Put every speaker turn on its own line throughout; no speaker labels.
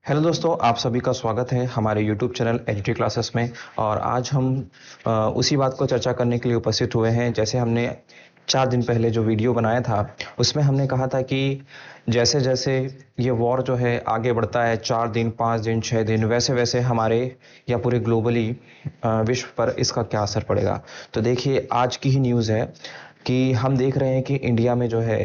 Hello दोस्तों, आप सभी का स्वागत है हमारे यूट्यूब चैनल एचडी क्लासेस में। और आज हम उसी बात को चर्चा करने के लिए उपस्थित हुए हैं। जैसे हमने 4 दिन पहले जो वीडियो बनाया था उसमें हमने कहा था कि जैसे जैसे ये वॉर जो है आगे बढ़ता है, 4 दिन 5 दिन 6 दिन, वैसे वैसे हमारे या पूरे ग्लोबली विश्व पर इसका क्या असर पड़ेगा। तो देखिए, आज की ही न्यूज़ है कि हम देख रहे हैं कि इंडिया में जो है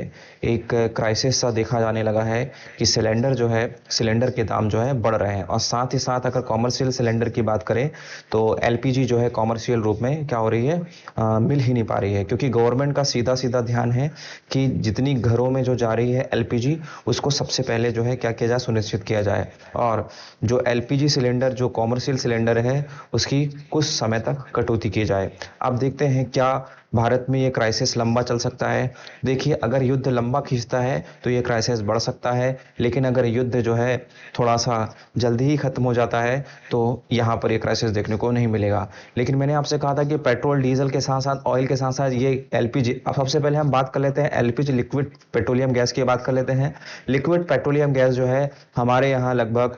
एक क्राइसिस सा देखा जाने लगा है कि सिलेंडर के दाम जो है बढ़ रहे हैं। और साथ ही साथ अगर कॉमर्शियल सिलेंडर की बात करें तो एलपीजी जो है कॉमर्शियल रूप में क्या हो रही है, मिल ही नहीं पा रही है। क्योंकि गवर्नमेंट का सीधा सीधा ध्यान है कि जितनी घरों में जो जा रही है एलपीजी, उसको सबसे पहले जो है क्या किया जाए, सुनिश्चित किया जाए। और जो एलपीजी सिलेंडर, जो कॉमर्शियल सिलेंडर है, उसकी कुछ समय तक कटौती की जाए। अब देखते हैं क्या भारत में ये क्राइसिस लंबा चल सकता है। देखिए, अगर युद्ध लंबा खींचता है तो ये क्राइसिस बढ़ सकता है, लेकिन अगर युद्ध जो है थोड़ा सा जल्दी ही खत्म हो जाता है तो यहाँ पर ये क्राइसिस देखने को नहीं मिलेगा। लेकिन मैंने आपसे कहा था कि पेट्रोल डीजल के साथ साथ ऑयल के साथ साथ ये एलपीजी। अब सबसे पहले हम बात कर लेते हैं एलपीजी, लिक्विड पेट्रोलियम गैस की बात कर लेते हैं। लिक्विड पेट्रोलियम गैस जो है हमारे यहाँ लगभग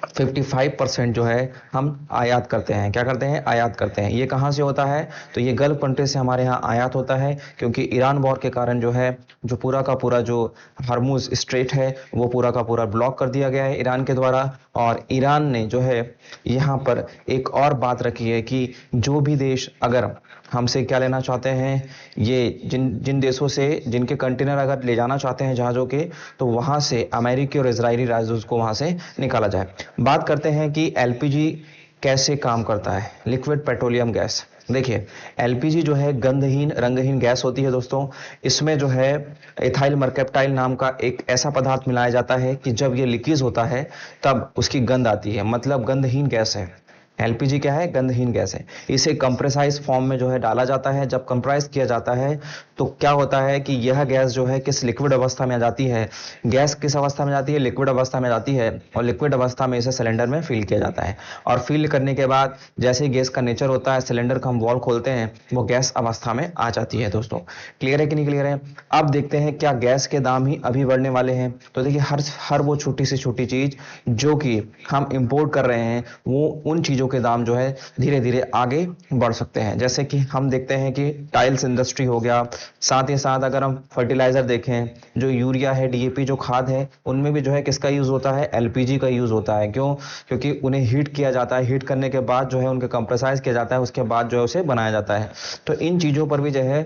55% जो है हम आयात करते हैं। क्या करते हैं? आयात करते हैं। ये कहाँ से होता है? तो ये गल्फ कंट्री से हमारे यहाँ आयात होता है। क्योंकि ईरान वॉर के कारण जो है, जो पूरा का पूरा जो हर्मुज स्ट्रेट है वो पूरा का पूरा ब्लॉक कर दिया गया है ईरान के द्वारा। और ईरान ने जो है यहाँ पर एक और बात रखी है कि जो भी देश अगर हमसे क्या लेना चाहते हैं, ये जिन जिन देशों से जिनके कंटेनर अगर ले जाना चाहते हैं जहाज़ों के, तो वहाँ से अमेरिकी और इजरायली राजदूत को वहाँ से निकाला जाए। बात करते हैं कि एलपीजी कैसे काम करता है, लिक्विड पेट्रोलियम गैस। देखिए, एलपीजी जो है गंधहीन रंगहीन गैस होती है दोस्तों। इसमें जो है इथाइल मरकैप्टाइल नाम का एक ऐसा पदार्थ मिलाया जाता है कि जब ये लीकेज होता है तब उसकी गंध आती है, मतलब गंधहीन गैस है। एलपीजी क्या है? गंधहीन गैस है। इसे कंप्रेसाइज फॉर्म में जो है डाला जाता है। जब कंप्रेस किया जाता है तो क्या होता है कि यह गैस जो है किस लिक्विड अवस्था में आ जाती है। गैस किस अवस्था में जाती है? लिक्विड अवस्था में जाती है। और लिक्विड अवस्था में इसे सिलेंडर में फिल किया जाता है। और फिल करने के बाद जैसे ही गैस का नेचर होता है, सिलेंडर का हम वॉल्व खोलते हैं, वो गैस अवस्था में आ जाती है। दोस्तों, क्लियर है कि नहीं क्लियर है? अब देखते हैं क्या गैस के दाम ही अभी बढ़ने वाले हैं। तो देखिए, हर हर वो छोटी से छोटी चीज जो कि हम इंपोर्ट कर रहे हैं, वो उन चीजों के दाम जो है धीरे धीरे आगे बढ़ सकते हैं। जैसे कि हम देखते हैं कि टाइल्स इंडस्ट्री हो गया। साथ ही साथ अगर हम फर्टिलाइजर देखें, जो यूरिया है, डीएपी जो खाद है, उनमें भी जो है किसका यूज होता है? एलपीजी का यूज होता है। क्यों? क्योंकि उन्हें हीट किया जाता है। हीट करने के बाद जो है उनके कंप्रेसाइज किया जाता है, उसके बाद जो है उसे बनाया जाता है। तो इन चीजों पर भी जो है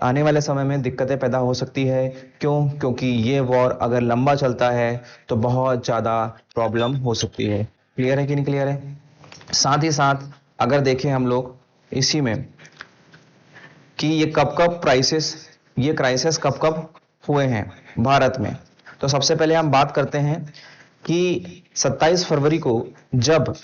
आने वाले समय में दिक्कतें पैदा हो सकती है। क्यों? क्योंकि ये वॉर अगर लंबा चलता है तो बहुत ज्यादा प्रॉब्लम हो सकती है। क्लियर है कि नहीं क्लियर है? साथ ही साथ अगर देखें हम लोग इसी में कि ये क्राइसिस कब कब हुए हैं भारत में, तो सबसे पहले हम बात करते हैं कि 27 फरवरी को जब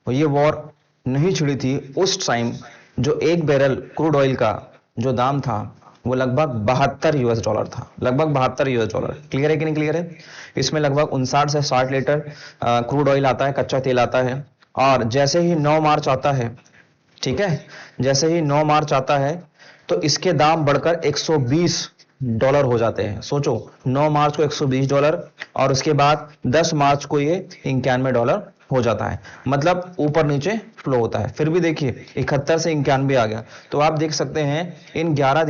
ये वॉर नहीं छिड़ी थी, उस टाइम जो एक बैरल क्रूड ऑयल का जो दाम था वो लगभग $72 था। लगभग $72। क्लियर है कि नहीं क्लियर है? इसमें लगभग 59 से 60 लीटर क्रूड ऑयल आता है, कच्चा तेल आता है। और जैसे ही 9 मार्च आता है, ठीक है, जैसे ही 9 मार्च आता है तो इसके दाम बढ़कर $120 हो जाते हैं। सोचो, 9 मार्च को $120 और उसके बाद 10 मार्च को ये $91 हो जाता है। मतलब ऊपर नीचे फ्लो होता है। फिर भी देखिए 71 से 91 आ गया। तो आप देख सकते हैं इन 11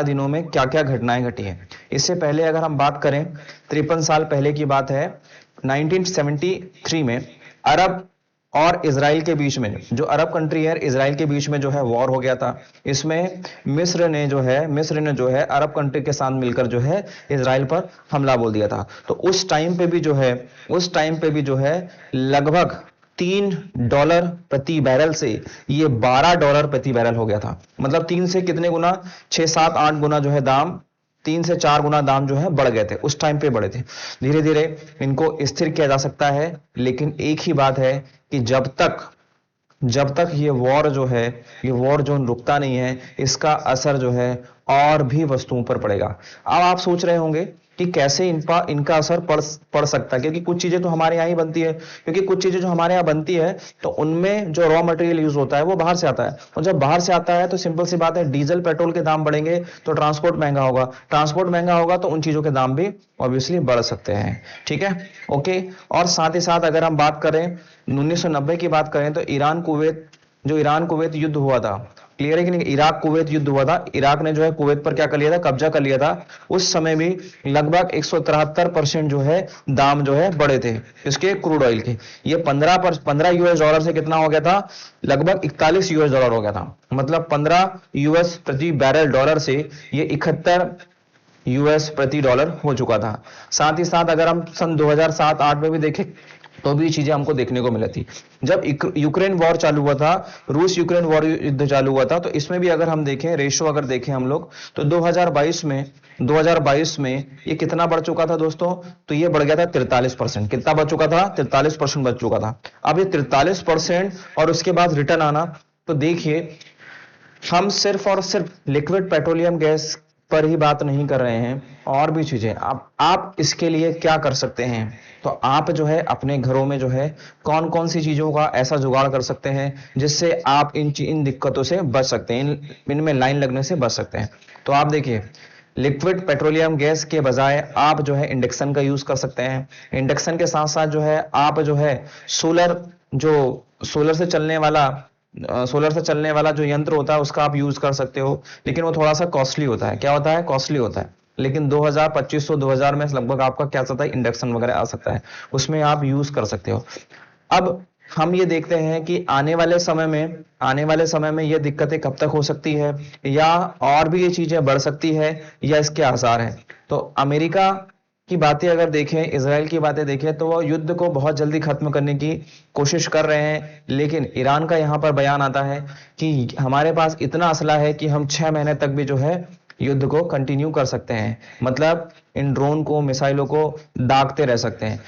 दिनों में क्या क्या घटनाएं घटी हैं। इससे पहले अगर हम बात करें, 53 साल पहले की बात है, 1973 में अरब और इजराइल के बीच में, जो अरब कंट्री है इजराइल के बीच में जो है वॉर हो गया था। इसमें मिस्र ने जो है अरब कंट्री के साथ मिलकर जो है इजराइल पर हमला बोल दिया था। तो उस टाइम पे भी जो है लगभग $3 प्रति बैरल से ये $12 प्रति बैरल हो गया था। मतलब 3 से कितने गुना, 6 7 8 गुना जो है दाम, 3 से 4 गुना दाम जो है बढ़ गए थे, उस टाइम पे बढ़े थे। धीरे धीरे इनको स्थिर किया जा सकता है। लेकिन एक ही बात है कि जब तक ये वॉर जो रुकता नहीं है, इसका असर जो है और भी वस्तुओं पर पड़ेगा। अब आप सोच रहे होंगे कि कैसे इनका असर पड़ सकता है, क्योंकि कुछ चीजें तो हमारे यहाँ ही बनती है, क्योंकि कुछ चीजें जो हमारे यहाँ बनती है तो उनमें जो रॉ मटेरियल यूज होता है वो बाहर से आता है, और जब बाहर से आता है तो सिंपल सी बात है, डीजल पेट्रोल के दाम बढ़ेंगे तो ट्रांसपोर्ट महंगा होगा, ट्रांसपोर्ट महंगा होगा तो उन चीजों के दाम भी ऑब्वियसली बढ़ सकते हैं। ठीक है, ओके। और साथ ही साथ अगर हम बात करें 1990 की बात करें तो ईरान कुवैत युद्ध हुआ था, क्लियर है कि नहीं, इराक कुवैत युद्ध हुआ था, इराक ने जो है कुवैत पर क्या कर लिया था, कब्जा कर लिया था। उस समय भी लगभग 173% जो है दाम जो है बढ़े थे इसके क्रूड ऑयल के। ये 15 यूएस डॉलर से कितना हो गया था, लगभग 41 यूएस डॉलर हो गया था, मतलब 15 यूएस प्रति बैरल डॉलर से ये 71 यूएस प्रति डॉलर हो चुका था। साथ ही साथ अगर हम सन 2007-8 में भी देखें तो भी चीजें हमको देखने को मिली थी। जब यूक्रेन वॉर चालू हुआ था, रूस यूक्रेन वॉर युद्ध चालू हुआ था, तो इसमें भी अगर हम देखें रेशो, अगर देखें हम लोग तो 2022 में ये कितना बढ़ चुका था दोस्तों, तो ये बढ़ गया था 43%। कितना बढ़ चुका था, 43% बढ़ चुका था। अब ये 43% और उसके बाद रिटर्न आना, तो देखिए हम सिर्फ और सिर्फ लिक्विड पेट्रोलियम गैस पर ही बात नहीं कर रहे हैं, और भी चीजें। आप इसके लिए क्या कर सकते हैं, तो आप जो है अपने घरों में जो है कौन कौन सी चीजों का ऐसा जुगाड़ कर सकते हैं जिससे आप इन दिक्कतों से बच सकते हैं, इनमें लाइन लगने से बच सकते हैं। तो आप देखिए, लिक्विड पेट्रोलियम गैस के बजाय आप जो है इंडक्शन का यूज कर सकते हैं। इंडक्शन के साथ साथ जो है आप जो है सोलर से चलने वाला जो यंत्र होता है उसका आप यूज कर सकते हो, लेकिन वो थोड़ा सा कॉस्टली होता है। क्या होता है, कॉस्टली होता है। लेकिन 2000 में लगभग आपका क्या सकता है, इंडक्शन वगैरह आ सकता है, उसमें आप यूज कर सकते हो। अब हम ये देखते हैं कि आने वाले समय में ये दिक्कतें कब तक हो सकती है, या और भी ये चीजें बढ़ सकती है, या इसके आसार हैं। तो अमेरिका की बातें अगर देखें, इजराइल की बातें देखें, तो वो युद्ध को बहुत जल्दी खत्म करने की कोशिश कर रहे हैं, लेकिन ईरान का यहां पर बयान आता है कि हमारे पास इतना असला है कि हम 6 महीने तक भी जो है युद्ध को कंटिन्यू कर सकते हैं, मतलब इन ड्रोन को, मिसाइलों को दागते रह सकते हैं।